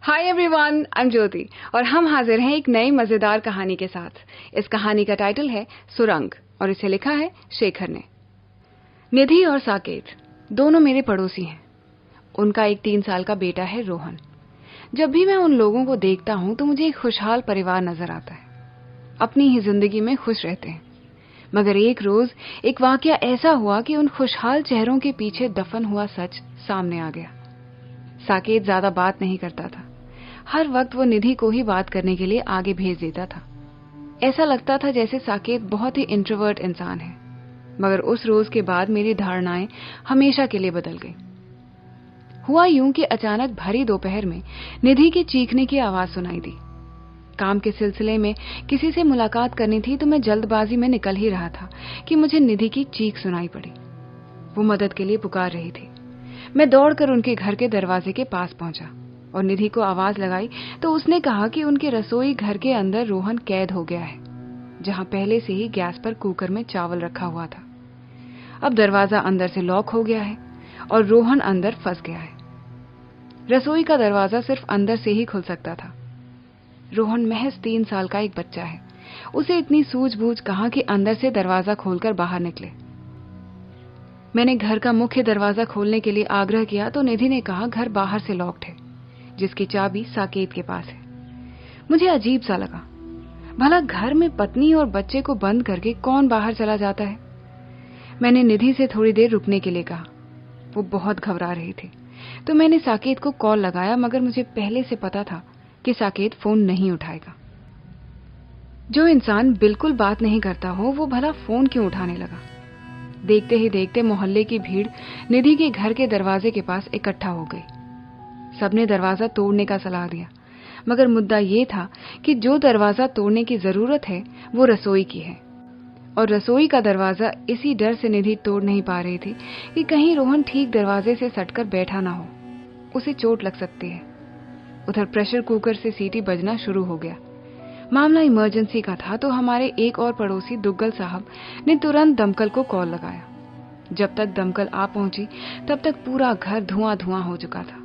Hi everyone, I am ज्योति और हम हाजिर हैं एक नई मजेदार कहानी के साथ। इस कहानी का टाइटल है सुरंग और इसे लिखा है शेखर ने। निधि और साकेत दोनों मेरे पड़ोसी हैं। उनका एक 3 साल का बेटा है रोहन। जब भी मैं उन लोगों को देखता हूं तो मुझे एक खुशहाल परिवार नजर आता है। अपनी ही जिंदगी में खुश रहते हैं। मगर एक रोज एक वाकया ऐसा हुआ कि उन खुशहाल चेहरों के पीछे दफन हुआ सच सामने आ गया। साकेत ज्यादा बात नहीं करता था। हर वक्त वो निधि को ही बात करने के लिए आगे भेज देता था। ऐसा लगता था जैसे साकेत बहुत ही इंट्रोवर्ट इंसान है। मगर उस रोज के बाद मेरी धारणाएं हमेशा के लिए बदल गई। हुआ यूं कि अचानक भरी दोपहर में निधि के चीखने की आवाज सुनाई दी। काम के सिलसिले में किसी से मुलाकात करनी थी तो मैं जल्दबाजी में निकल ही रहा था कि मुझे निधि की चीख सुनाई पड़ी। वो मदद के लिए पुकार रही थी। मैं दौड़कर उनके घर के दरवाजे के पास पहुंचा और निधि को आवाज लगाई तो उसने कहा कि उनके रसोई घर के अंदर रोहन कैद हो गया है, जहां पहले से ही गैस पर कुकर में चावल रखा हुआ था। अब दरवाजा अंदर से लॉक हो गया है और रोहन अंदर फंस गया है। रसोई का दरवाजा सिर्फ अंदर से ही खुल सकता था। रोहन महज 3 साल का एक बच्चा है। उसे इतनी सूझबूझ कहां कि अंदर से दरवाजा खोलकर बाहर निकले। मैंने घर का मुख्य दरवाजा खोलने के लिए आग्रह किया तो निधि ने कहा घर बाहर से लॉक्ड है, जिसकी चाबी साकेत के पास है। मुझे अजीब सा लगा। भला घर में पत्नी और बच्चे को बंद करके कौन बाहर चला जाता है। मैंने निधि से थोड़ी देर रुकने के लिए कहा। वो बहुत घबरा रही थी तो मैंने साकेत को कॉल लगाया, मगर मुझे पहले से पता था कि साकेत फोन नहीं उठाएगा। जो इंसान बिल्कुल बात नहीं करता हो वो भला फोन क्यों उठाने लगा। देखते ही देखते मोहल्ले की भीड़ निधि के घर के दरवाजे के पास इकट्ठा हो गई। सबने दरवाजा तोड़ने का सलाह दिया, मगर मुद्दा ये था कि जो दरवाजा तोड़ने की जरूरत है वो रसोई की है और रसोई का दरवाजा इसी डर से निधि तोड़ नहीं पा रही थी कि कहीं रोहन ठीक दरवाजे से सटकर बैठा ना हो, उसे चोट लग सकती है। उधर प्रेशर कुकर से सीटी बजना शुरू हो गया। मामला इमरजेंसी का था तो हमारे एक और पड़ोसी दुग्गल साहब ने तुरंत दमकल को कॉल लगाया। जब तक दमकल आ पहुंची तब तक पूरा घर धुआं धुआं हो चुका था।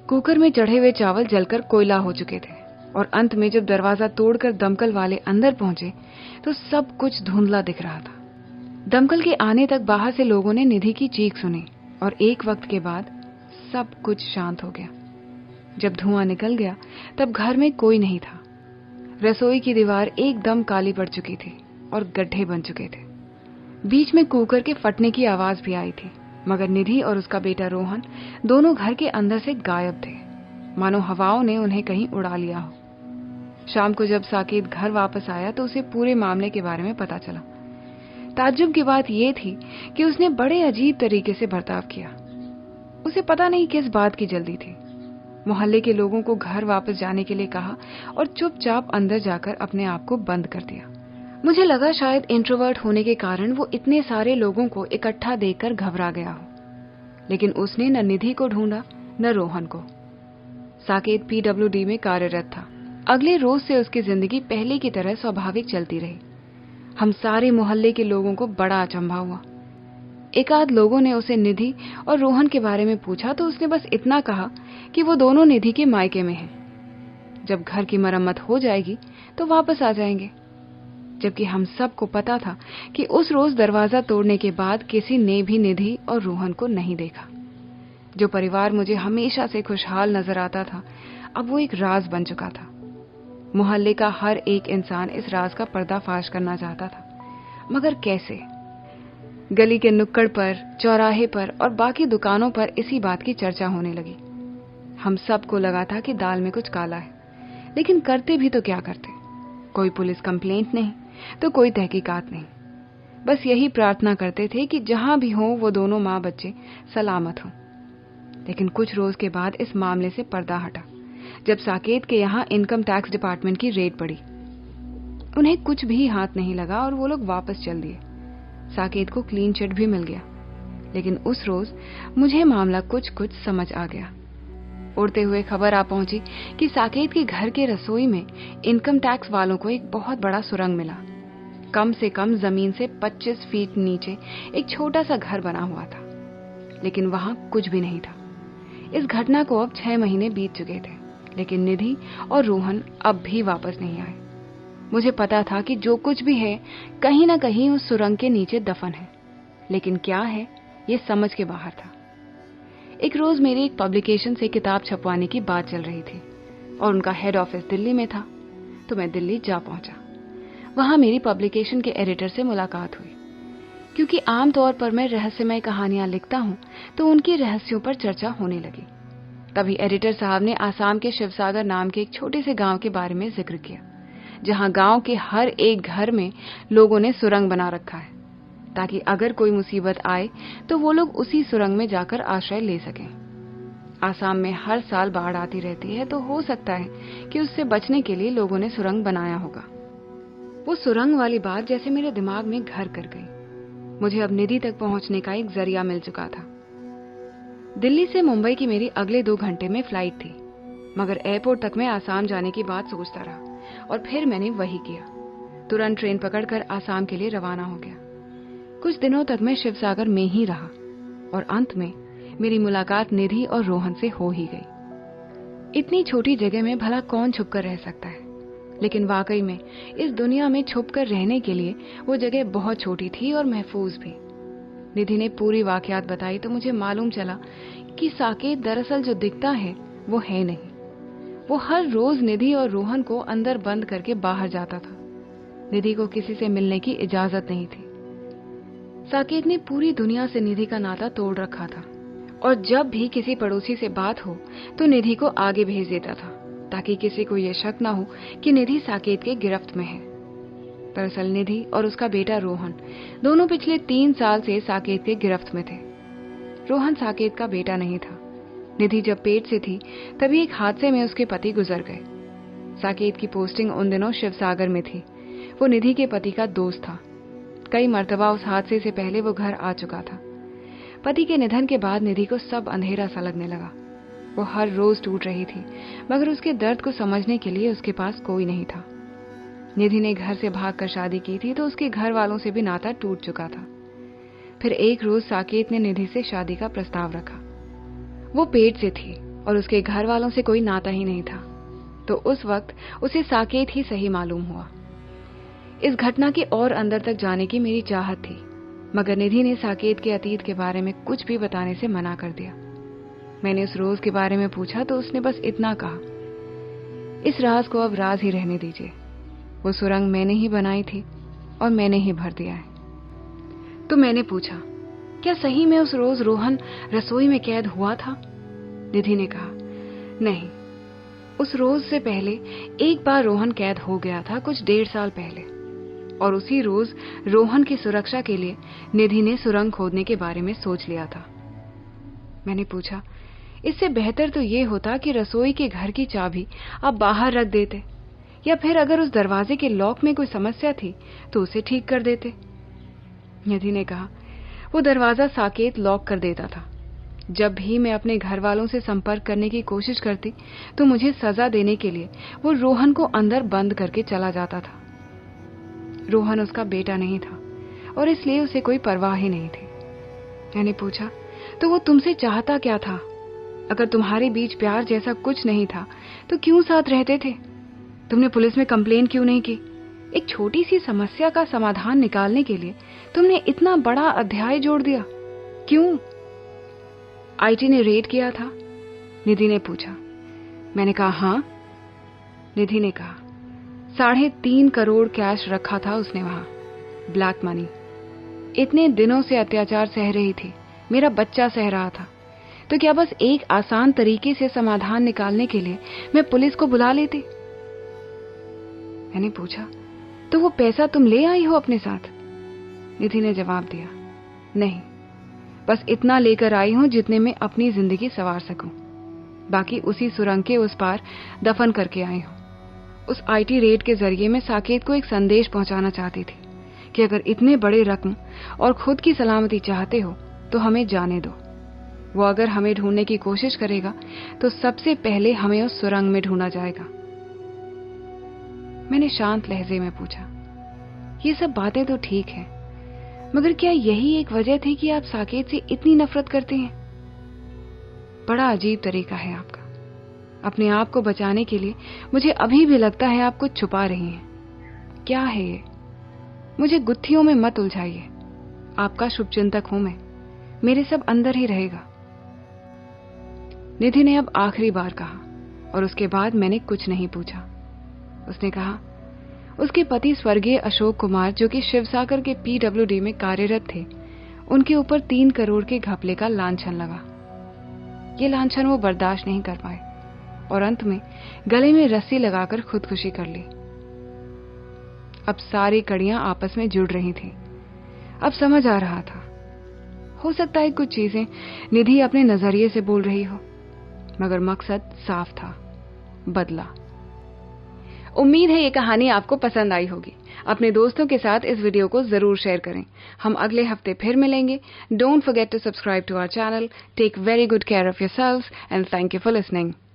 कुकर में चढ़े हुए चावल जलकर कोयला हो चुके थे और अंत में जब दरवाजा तोड़कर दमकल वाले अंदर पहुंचे तो सब कुछ धुंधला दिख रहा था। दमकल के आने तक बाहर से लोगों ने निधि की चीख सुनी और एक वक्त के बाद सब कुछ शांत हो गया। जब धुआं निकल गया तब घर में कोई नहीं था। रसोई की दीवार एकदम काली पड़ चुकी थी और गड्ढे बन चुके थे। बीच में कुकर के फटने की आवाज भी आई थी, मगर निधि और उसका बेटा रोहन दोनों घर के अंदर से गायब थे, मानो हवाओं ने उन्हें कहीं उड़ा लिया हो। शाम को जब साकेत घर वापस आया तो उसे पूरे मामले के बारे में पता चला। ताज्जुब की बात यह थी कि उसने बड़े अजीब तरीके से बर्ताव किया। उसे पता नहीं किस बात की जल्दी थी। मोहल्ले के लोगों को घर वापस जाने के लिए कहा और चुपचाप अंदर जाकर अपने आप को बंद कर दिया। मुझे लगा शायद इंट्रोवर्ट होने के कारण वो इतने सारे लोगों को इकट्ठा देखकर घबरा गया हो, लेकिन उसने न निधि को ढूंढा न रोहन को। साकेत पीडब्ल्यूडी में कार्यरत था। अगले रोज से उसकी जिंदगी पहले की तरह स्वाभाविक चलती रही। हम सारे मोहल्ले के लोगों को बड़ा अचंभा हुआ। एकाध लोगों ने उसे निधि और रोहन के बारे में पूछा तो उसने बस इतना कहा कि वो दोनों निधि के मायके में हैं। जब घर की मरम्मत हो जाएगी तो वापस आ जाएंगे। जबकि हम सबको पता था कि उस रोज दरवाजा तोड़ने के बाद किसी ने भी निधि और रोहन को नहीं देखा। जो परिवार मुझे हमेशा से खुशहाल नजर आता था अब वो एक राज बन चुका था। मोहल्ले का हर एक इंसान इस राज का पर्दाफाश करना चाहता था, मगर कैसे। गली के नुक्कड़ पर, चौराहे पर और बाकी दुकानों पर इसी बात की चर्चा होने लगी। हम सबको लगा था कि दाल में कुछ काला है, लेकिन करते भी तो क्या करते। कोई पुलिस कंप्लेंट नहीं तो कोई तहकीकात नहीं। बस यही प्रार्थना करते थे कि जहां भी हो वो दोनों माँ बच्चे सलामत हों। लेकिन कुछ रोज के बाद इस मामले से पर्दा हटा जब साकेत के यहाँ इनकम टैक्स डिपार्टमेंट की रेड पड़ी। उन्हें कुछ भी हाथ नहीं लगा और वो लोग वापस चल दिए। साकेत को क्लीन चिट भी मिल गया। लेकिन उस रोज मुझे मामला कुछ कुछ समझ आ गया। उड़ते हुए खबर आ पहुंची कि साकेत के घर के रसोई में इनकम टैक्स वालों को एक बहुत बड़ा सुरंग मिला। कम से कम जमीन से 25 फीट नीचे एक छोटा सा घर बना हुआ था, लेकिन वहां कुछ भी नहीं था। इस घटना को अब 6 महीने बीत चुके थे लेकिन निधि और रोहन अब भी वापस नहीं आए। मुझे पता था कि जो कुछ भी है कहीं ना कहीं उस सुरंग के नीचे दफन है, लेकिन क्या है ये समझ के बाहर था। एक रोज मेरी एक पब्लिकेशन से किताब छपवाने की बात चल रही थी और उनका हेड ऑफिस दिल्ली में था, तो मैं दिल्ली जा पहुंचा। वहां मेरी पब्लिकेशन के एडिटर से मुलाकात हुई। क्योंकि आमतौर पर मैं रहस्यमय कहानियां लिखता हूं, तो उनकी रहस्यों पर चर्चा होने लगी। तभी एडिटर साहब ने आसाम के शिवसागर नाम के एक छोटे से गांव के बारे में जिक्र किया, जहां गांव के हर एक घर में लोगों ने सुरंग बना रखा है, ताकि अगर कोई मुसीबत आए तो वो लोग उसी सुरंग में जाकर आश्रय ले सकें। आसाम में हर साल बाढ़ आती रहती है, तो हो सकता है कि उससे बचने के लिए लोगों ने सुरंग बनाया होगा। वो सुरंग वाली बात जैसे मेरे दिमाग में घर कर गई। मुझे अब निधि तक पहुंचने का एक जरिया मिल चुका था। दिल्ली से मुंबई की मेरी अगले 2 घंटे में फ्लाइट थी, मगर एयरपोर्ट तक मैं आसाम जाने की बात सोचता रहा और फिर मैंने वही किया। तुरंत ट्रेन पकड़कर आसाम के लिए रवाना हो गया। कुछ दिनों तक मैं शिवसागर में ही रहा और अंत में मेरी मुलाकात निधि और रोहन से हो ही गई। इतनी छोटी जगह में भला कौन छुपकर रह सकता है, लेकिन वाकई में इस दुनिया में छुपकर रहने के लिए वो जगह बहुत छोटी थी और महफूज भी। निधि ने पूरी वाकयात बताई तो मुझे मालूम चला कि साकेत दरअसल जो दिखता है वो है नहीं। वो हर रोज निधि और रोहन को अंदर बंद करके बाहर जाता था। निधि को किसी से मिलने की इजाजत नहीं थी। साकेत ने पूरी दुनिया से निधि का नाता तोड़ रखा था और जब भी किसी पड़ोसी से बात हो तो निधि को आगे भेज देता था, ताकि किसी को यह शक न हो कि निधि साकेत के गिरफ्त में है। दरअसल निधि और उसका बेटा रोहन दोनों पिछले 3 साल से साकेत के गिरफ्त में थे। रोहन साकेत का बेटा नहीं था। निधि जब पेट से थी तभी एक हादसे में उसके पति गुजर गए। साकेत की पोस्टिंग उन दिनों शिवसागर में थी। वो निधि के पति का दोस्त था। कई मर्तबा उस हादसे से पहले वो घर आ चुका था। पति के निधन के बाद निधि को सब अंधेरा सा लगने लगा। वो हर रोज टूट रही थी, मगर उसके दर्द को समझने के लिए उसके पास कोई नहीं था। निधि ने घर से भागकर शादी की थी, तो उसके घर वालों से भी नाता टूट चुका था। फिर एक रोज साकेत ने निधि से शादी का प्रस्ताव रखा। वो पेट से थी और उसके घर वालों से कोई नाता ही नहीं था, तो उस वक्त उसे साकेत ही सही मालूम हुआ। इस घटना के और अंदर तक जाने की मेरी चाहत थी, मगर निधि ने साकेत के अतीत के बारे में कुछ भी बताने से मना कर दिया। मैंने उस रोज के बारे में पूछा तो उसने बस इतना कहा, इस राज को अब राज ही रहने दीजिए। वो सुरंग मैंने ही बनाई थी और मैंने ही भर दिया है। तो मैंने पूछा, क्या सही में उस रोज रोहन रसोई में कैद हुआ था? निधि ने कहा, नहीं, उस रोज से पहले एक बार रोहन कैद हो गया था, कुछ 1.5 साल पहले, और उसी रोज रोहन की सुरक्षा के लिए निधि ने सुरंग खोदने के बारे में सोच लिया था। मैंने पूछा, इससे बेहतर तो ये होता कि रसोई के घर की चाबी आप बाहर रख देते, या फिर अगर उस दरवाजे के लॉक में कोई समस्या थी तो उसे ठीक कर देते। निधि ने कहा, वो दरवाजा साकेत लॉक कर देता था। जब भी मैं अपने घर वालों से संपर्क करने की कोशिश करती तो मुझे सजा देने के लिए वो रोहन को अंदर बंद करके चला जाता था। रोहन उसका बेटा नहीं था और इसलिए उसे कोई परवाह ही नहीं थी। मैंने पूछा, तो वो तुमसे चाहता क्या था? अगर तुम्हारे बीच प्यार जैसा कुछ नहीं था तो क्यों साथ रहते थे? तुमने पुलिस में कंप्लेन क्यों नहीं की? एक छोटी सी समस्या का समाधान निकालने के लिए तुमने इतना बड़ा अध्याय जोड़ दिया, क्यों? आईटी ने रेड किया था? निधि ने पूछा। मैंने कहा, हाँ। निधि ने कहा, 3.5 करोड़ कैश रखा था उसने वहां, ब्लैक मनी। इतने दिनों से अत्याचार सह रही थी, मेरा बच्चा सह रहा था, तो क्या बस एक आसान तरीके से समाधान निकालने के लिए मैं पुलिस को बुला लेती? मैंने पूछा, तो वो पैसा तुम ले आई हो अपने साथ? निधि ने जवाब दिया, नहीं, बस इतना लेकर आई हूं जितने में अपनी जिंदगी संवार सकूं। बाकी उसी सुरंग के उस पार दफन करके आई हूं। उस आईटी रेड के जरिए मैं साकेत को एक संदेश पहुंचाना चाहती थी कि अगर इतने बड़े रकम और खुद की सलामती चाहते हो तो हमें जाने दो। वो अगर हमें ढूंढने की कोशिश करेगा तो सबसे पहले हमें उस सुरंग में ढूंढा जाएगा। मैंने शांत लहजे में पूछा, ये सब बातें तो ठीक है, मगर क्या यही एक वजह थी कि आप साकेत से इतनी नफरत करते हैं? बड़ा अजीब तरीका है आपका। अपने आप को बचाने के लिए मुझे अभी भी लगता है आप कुछ छुपा रही हैं। क्या है ये? मुझे गुत्थियों में मत उलझाइए। आपका शुभचिंतक हूं मैं। मेरे सब अंदर ही रहेगा। निधि ने अब आखिरी बार कहा और उसके बाद मैंने कुछ नहीं पूछा। उसने कहा, उसके पति स्वर्गीय अशोक कुमार जो कि शिवसागर के PWD में कार्यरत थे, उनके ऊपर 3 करोड़ के घपले का लांछन लगा। ये लांछन वो बर्दाश्त नहीं कर पाए और अंत में गले में रस्सी लगाकर खुदकुशी कर ली। अब सारी कड़ियां आपस में जुड़ रही थी। अब समझ आ रहा था, हो सकता है कुछ चीजें निधि अपने नजरिए से बोल रही हो, मगर मकसद साफ था, बदला। उम्मीद है ये कहानी आपको पसंद आई होगी। अपने दोस्तों के साथ इस वीडियो को जरूर शेयर करें। हम अगले हफ्ते फिर मिलेंगे। Don't forget to subscribe to our channel. Take very good care of yourselves and thank you for listening.